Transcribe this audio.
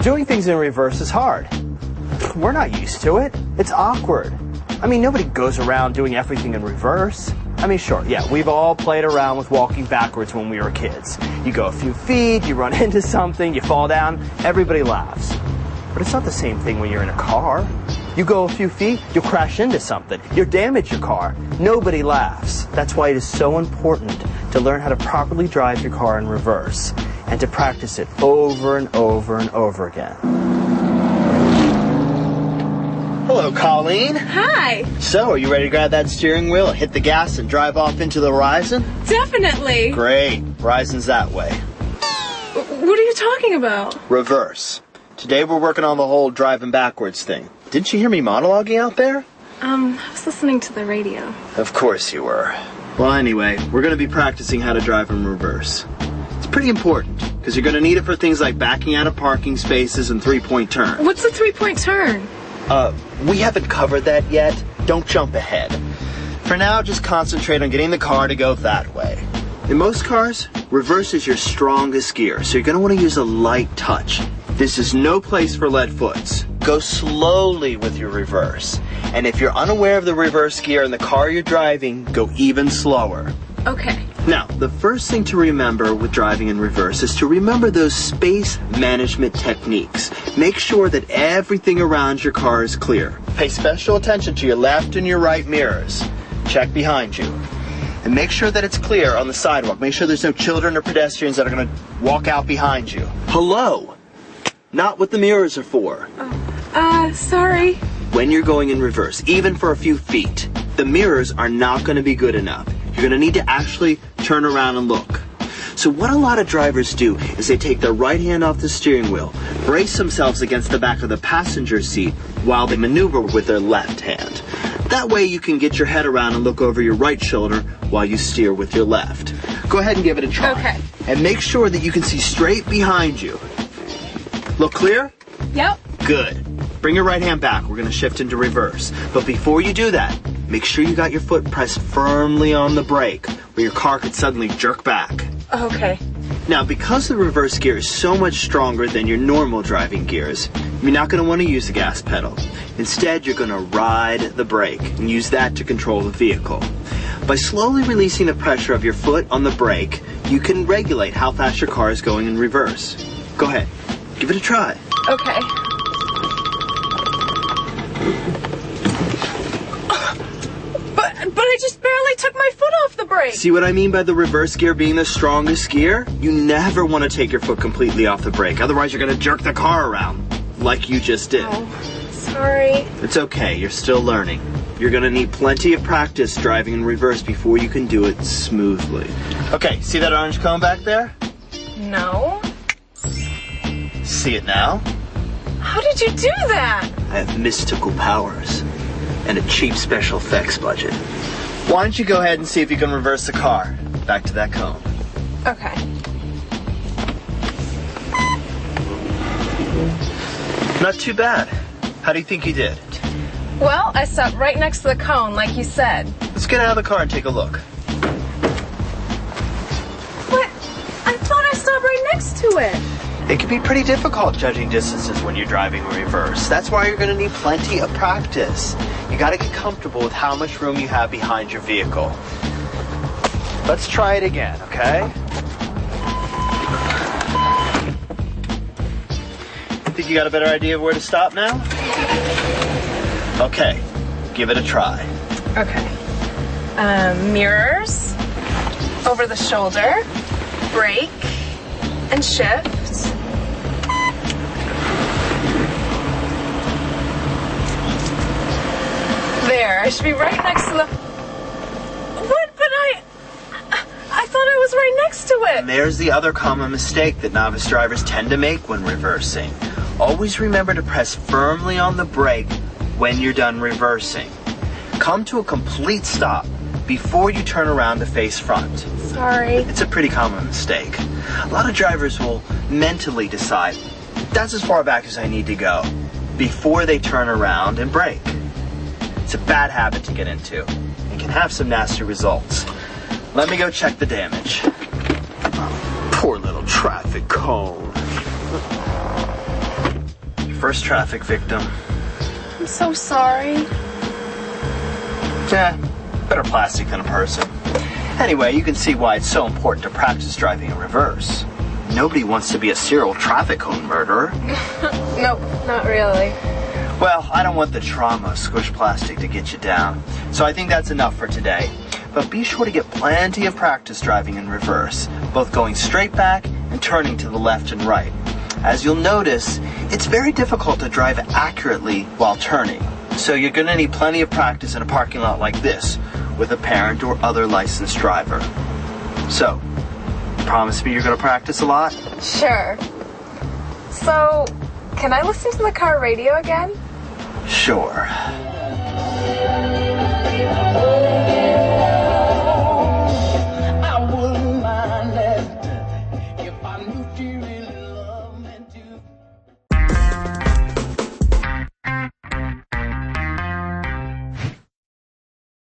Doing things in reverse is hard. We're not used to it. It's awkward. I mean, nobody goes around doing everything in reverse. I mean, sure, yeah, we've all played around with walking backwards when we were kids. You go a few feet, you run into something, you fall down, everybody laughs. But it's not the same thing when you're in a car. You go a few feet, you'll crash into something. You'll damage your car. Nobody laughs. That's why it is so important to learn how to properly drive your car in reverse and to practice it over and over and over again. Hello, Colleen. Hi. So, are you ready to grab that steering wheel, hit the gas, and drive off into the horizon? Definitely. Great. Horizon's that way. What are you talking about? Reverse. Today we're working on the whole driving backwards thing. Didn't you hear me monologuing out there? I was listening to the radio. Of course you were. Well, anyway, we're going to be practicing how to drive in reverse. It's pretty important, because you're going to need it for things like backing out of parking spaces and three-point turns. What's a three-point turn? We haven't covered that yet. Don't jump ahead. For now, just concentrate on getting the car to go that way. In most cars, reverse is your strongest gear, so you're going to want to use a light touch. This is no place for lead foots. Go slowly with your reverse. And if you're unaware of the reverse gear in the car you're driving, go even slower. Okay. Now, the first thing to remember with driving in reverse is to remember those space management techniques. Make sure that everything around your car is clear. Pay special attention to your left and your right mirrors. Check behind you. And make sure that it's clear on the sidewalk. Make sure there's no children or pedestrians that are going to walk out behind you. Hello! Not what the mirrors are for. Sorry. When you're going in reverse, even for a few feet, the mirrors are not going to be good enough. You're going to need to actually turn around and look. So what a lot of drivers do is they take their right hand off the steering wheel, brace themselves against the back of the passenger seat while they maneuver with their left hand. That way you can get your head around and look over your right shoulder while you steer with your left. Go ahead and give it a try. Okay. And make sure that you can see straight behind you. Look clear? Yep. Good. Bring your right hand back. We're going to shift into reverse. But before you do that, make sure you got your foot pressed firmly on the brake where your car could suddenly jerk back. Okay. Now, because the reverse gear is so much stronger than your normal driving gears, you're not going to want to use the gas pedal. Instead, you're going to ride the brake and use that to control the vehicle. By slowly releasing the pressure of your foot on the brake, you can regulate how fast your car is going in reverse. Go ahead. Give it a try. Okay. But I just barely took my foot off the brake. See what I mean by the reverse gear being the strongest gear? You never want to take your foot completely off the brake. Otherwise, you're going to jerk the car around like you just did. Oh, sorry. It's okay. You're still learning. You're going to need plenty of practice driving in reverse before you can do it smoothly. Okay, see that orange cone back there? No. See it now? How did you do that? I have mystical powers and a cheap special effects budget. Why don't you go ahead and see if you can reverse the car back to that cone? Okay. Not too bad. How do you think you did? Well, I stopped right next to the cone, like you said. Let's get out of the car and take a look. But I thought I stopped right next to it. It can be pretty difficult judging distances when you're driving in reverse. That's why you're going to need plenty of practice. You got to get comfortable with how much room you have behind your vehicle. Let's try it again, okay? Think you got a better idea of where to stop now? Okay, give it a try. Okay. Mirrors, over the shoulder, brake, and shift. There, I should be right next to the... What? But I thought I was right next to it. And there's the other common mistake that novice drivers tend to make when reversing. Always remember to press firmly on the brake when you're done reversing. Come to a complete stop before you turn around to face front. Sorry. It's a pretty common mistake. A lot of drivers will mentally decide, that's as far back as I need to go, before they turn around and brake. It's a bad habit to get into and can have some nasty results. Let me go check the damage. Oh, poor little traffic cone. first traffic victim. I'm so sorry. Yeah, better plastic than a person. Anyway, you can see why it's so important to practice driving in reverse. Nobody wants to be a serial traffic cone murderer. Nope, not really. Well, I don't want the trauma of squished plastic to get you down. So I think that's enough for today. But be sure to get plenty of practice driving in reverse, both going straight back and turning to the left and right. As you'll notice, it's very difficult to drive accurately while turning. So you're going to need plenty of practice in a parking lot like this with a parent or other licensed driver. So, promise me you're going to practice a lot? Sure. So, can I listen to the car radio again? Sure. I wouldn't mind that if I knew you really